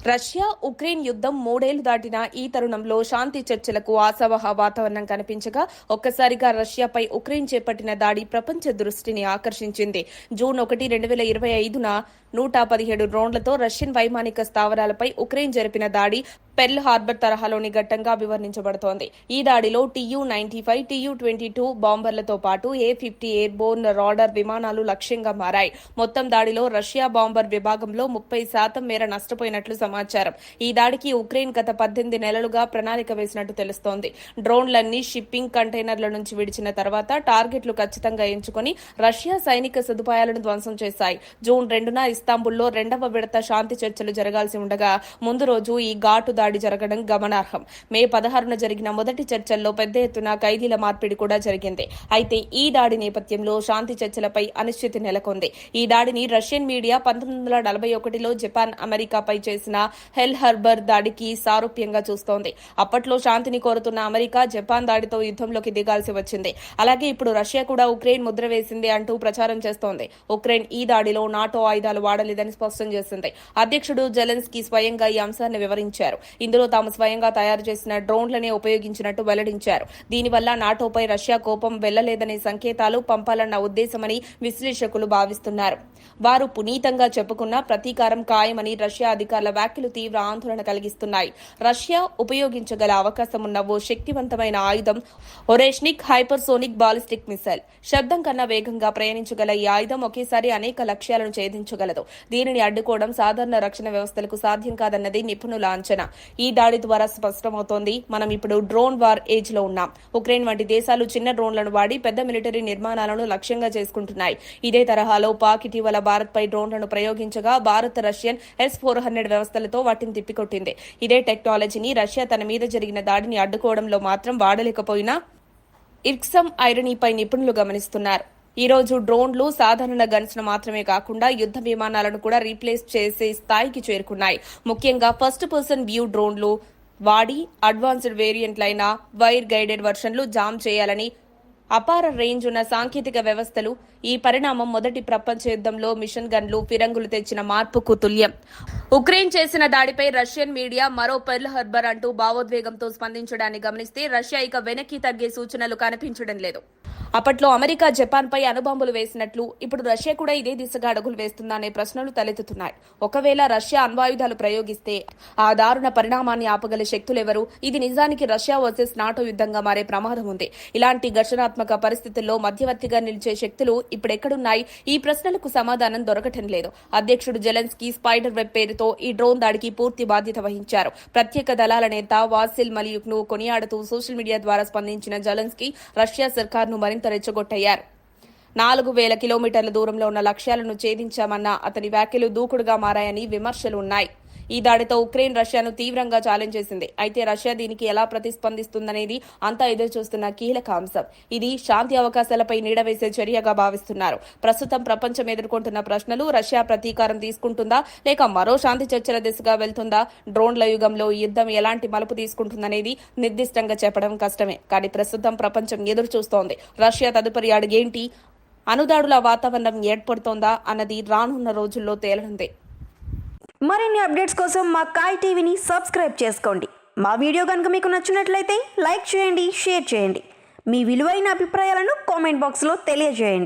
Russia Ukraine యుద్ధం 3 ఏళ్లు దాటిన ఈ తరుణంలో శాంతి చర్చలకు ఆశావహ వాతావరణం కనిపించగా ఒక్కసారిగా రష్యాపై ఉక్రెయిన్ చేపట్టిన దాడి ప్రపంచ దృష్టిని ఆకర్షించింది. జూన్ 1, 2025న 117 డ్రోన్లతో రష్యన్ వైమానిక స్థావరాలపై ఉక్రెయిన్ జరిపిన దాడి పెర్ల్ హార్బర్ తరహాలోని ఘట్టంగా అభివర్ణించబడుతోంది. ఈ దాడిలో TU-95, TU-22 బాంబర్లతో పాటు A-50 ఎయిర్బోర్న్ రాడార్ విమానాలు లక్ష్యంగా మారాయి. మొత్తం దాడిలో రష్యా బాంబర్ విభాగంలో 30% మేర నష్టపోయినట్లు సమాచారం. ఈ దాడికి ఉక్రెయిన్ గత 18 నెలలుగా ప్రణాళిక వేసినట్టు తెలుస్తోంది. డ్రోన్లన్నీ షిప్పింగ్ కంటైనర్ల నుంచి విడిచిన తర్వాత టార్గెట్లు ఖచ్చితంగా ఎంచుకుని రష్యా సైనిక సదుపాయాలను ధ్వంసం చేశాయి. జూన్ 2న ఇస్తాంబుల్లో 2వ విడత శాంతి చర్చలు జరగాల్సి ఉండగా ముందు రోజు ఈ ఘాటు దాడి జరగడం గమనార్హం. మే 16న జరిగిన మొదటి చర్చల్లో పెద్ద ఎత్తున ఖైదీల మార్పిడి కూడా జరిగింది. అయితే ఈ దాడి నేపథ్యంలో శాంతి చర్చలపై అనిశ్చితి నెలకొంది. ఈ దాడిని రష్యన్ మీడియా 1941లో జపాన్ అమెరికాపై చేసిన పెర్ల్ హార్బర్ దాడికి సారూప్యంగా చూస్తోంది. అప్పట్లో శాంతిని కోరుతున్న అమెరికా జపాన్ దాడితో యుద్ధంలోకి దిగాల్సి వచ్చింది. అలాగే ఇప్పుడు రష్యా కూడా ఉక్రెయిన్ ముద్ర వేసింది అంటూ ప్రచారం చేస్తోంది. ఉక్రెయిన్ ఈ దాడిలో నాటో ఆయుధాలు వాడలేదని స్పష్టం చేసింది. అధ్యక్షుడు జెలెన్స్కీ స్వయంగా ఈ అంశాన్ని వివరించారు. ఇందులో తాము స్వయంగా తయారు చేసిన డ్రోన్లనే ఉపయోగించినట్టు వెల్లడించారు. దీనివల్ల నాటోపై రష్యా కోపం వెళ్లలేదనే సంకేతాలు పంపాలన్న ఉద్దేశమని విశ్లేషకులు భావిస్తున్నారు. వారు పునీతంగా చెప్పుకున్న ప్రతీకారం ఖాయమని రష్యా అధికారుల వ్యాఖ్యలు తీవ్ర ఆందోళన కలిగిస్తున్నాయి. రష్యా ఉపయోగించగల అవకాశం ఉన్న ఓ శక్తివంతమైన ఆయుధం ఒరేష్నిక్ హైపర్సోనిక్ బాలిస్టిక్ మిసైల్. శబ్దం కన్నా వేగంగా ప్రయాణించగల ఈ ఆయుధం ఒకేసారి అనేక లక్ష్యాలను ఛేదించగలదు. దీనిని అడ్డుకోవడం సాధారణ రక్షణ వ్యవస్థలకు సాధ్యం కాదన్నది నిపుణుల అంచనా. ఈ దాడి ద్వారా స్పష్టమవుతోంది, మనం ఇప్పుడు డ్రోన్ వార్ ఏజ్ లో ఉన్నాం. ఉక్రెయిన్ వంటి దేశాలు చిన్న డ్రోన్లను వాడి పెద్ద మిలిటరీ నిర్మాణాలను లక్ష్యంగా చేసుకుంటున్నాయి. ఇదే తరహాలో పాక్ ఇటీవల భారత్పై డ్రోన్లను ప్రయోగించగా భారత్ రష్యన్ S-400 వ్యవస్థలతో వాటిని తిప్పికొట్టింది. ఇదే టెక్నాలజీని రష్యా తన మీద జరిగిన దాడిని అడ్డుకోవడంలో మాత్రం వాడలేకపోయినా ఇర్క్సమ్ ఐరనీపై నిపుణులు గమనిస్తున్నారు. ఈ రోజు డ్రోన్లు సాధారణ గన్స్ ను మాత్రమే కాకుండా యుద్ధ విమానాలను కూడా రీప్లేస్ చేసే స్థాయికి చేరుకున్నాయి. ముఖ్యంగా ఫస్ట్ పర్సన్ వ్యూ డ్రోన్లు వాడి అడ్వాన్స్డ్ వేరియంట్లైన వైర్ గైడెడ్ వర్షన్లు జామ్ చేయాలని అపార రేంజ్ ఉన్న సాంకేతిక వ్యవస్థలు. ఈ పరిణామం మొదటి ప్రపంచ యుద్ధంలో మిషన్ గన్లు, ఫిరంగులు తెచ్చిన మార్పుకు తుల్యం. ఉక్రెయిన్ చేసిన దాడిపై రష్యన్ మీడియా మరో పెర్ల్ హార్బర్ అంటూ భావోద్వేగంతో స్పందించడాన్ని గమనిస్తే రష్యా ఇక వెనక్కి తగ్గే సూచనలు కనిపించడం లేదు. అప్పట్లో అమెరికా జపాన్పై అణుబాంబులు వేసినట్లు ఇప్పుడు రష్యా కూడా ఇదే దిశగా అడుగులు వేస్తుందా అనే ప్రశ్నలు తలెత్తుతున్నాయి. ఒకవేళ రష్యా అణ్వాయుధాలు ప్రయోగిస్తే ఆ దారుణ పరిణామాన్ని ఆపగల శక్తులెవరు? ఇది నిజానికి రష్యా వర్సెస్ నాటో యుద్ధంగా మారే ప్రమాదం ఉంది. ఇలాంటి ఘర్షణాత్మక పరిస్థితుల్లో మధ్యవర్తిగా నిలిచే శక్తులు ఇప్పుడెక్కడున్నాయి? ఈ ప్రశ్నలకు సమాధానం దొరకటం లేదు. అధ్యక్షుడు జెలెన్స్కీ స్పైడర్ వెబ్ పేరుతో ఈ డ్రోన్ దాడికి పూర్తి బాధ్యత వహించారు. ప్రత్యేక దళాల నేత వాసిల్ మలియుక్ ను కొనియాడుతూ సోషల్ మీడియా ద్వారా స్పందించిన జెలెన్స్కీ రష్యా సర్కార్ను మరింత రెచ్చగొట్టయ్యారు. 4000 కిలోమీటర్ల దూరంలో ఉన్న లక్ష్యాలను ఛేదించామన్న అతని వ్యాఖ్యలు దూకుడుగా మారాయని విమర్శలు ఉన్నాయి. ఈ దాడితో ఉక్రెయిన్ రష్యాను తీవ్రంగా ఛాలెంజ్ చేసింది. అయితే రష్యా దీనికి ఎలా ప్రతిస్పందిస్తుందనేది అంతా ఎదురు చూస్తున్న కీలక అంశం. ఇది శాంతి అవకాశాలపై నీడవేసే చర్యగా భావిస్తున్నారు. ప్రస్తుతం ప్రపంచం ఎదుర్కొంటున్న ప్రశ్నలు: రష్యా ప్రతీకారం తీసుకుంటుందా లేక మరో శాంతి చర్చల దిశగా వెళ్తుందా? డ్రోన్ల యుగంలో ఈ యుద్ధం ఎలాంటి మలుపు తీసుకుంటుందనేది నిర్దిష్టంగా చెప్పడం కష్టమే. కానీ ప్రస్తుతం ప్రపంచం ఎదురు చూస్తోంది. రష్యా తదుపరి అడుగేంటి? అణుదాడుల వాతావరణం ఏర్పడుతోందా అన్నది రానున్న రోజుల్లో తేలనుంది. మరిన్ని అప్డేట్స్ కోసం మా కాయ్ టీవీని సబ్స్క్రైబ్ చేసుకోండి. మా వీడియో కనుక మీకు నచ్చినట్లయితే లైక్ చేయండి, షేర్ చేయండి. మీ విలువైన అభిప్రాయాలను కామెంట్ బాక్స్లో తెలియజేయండి.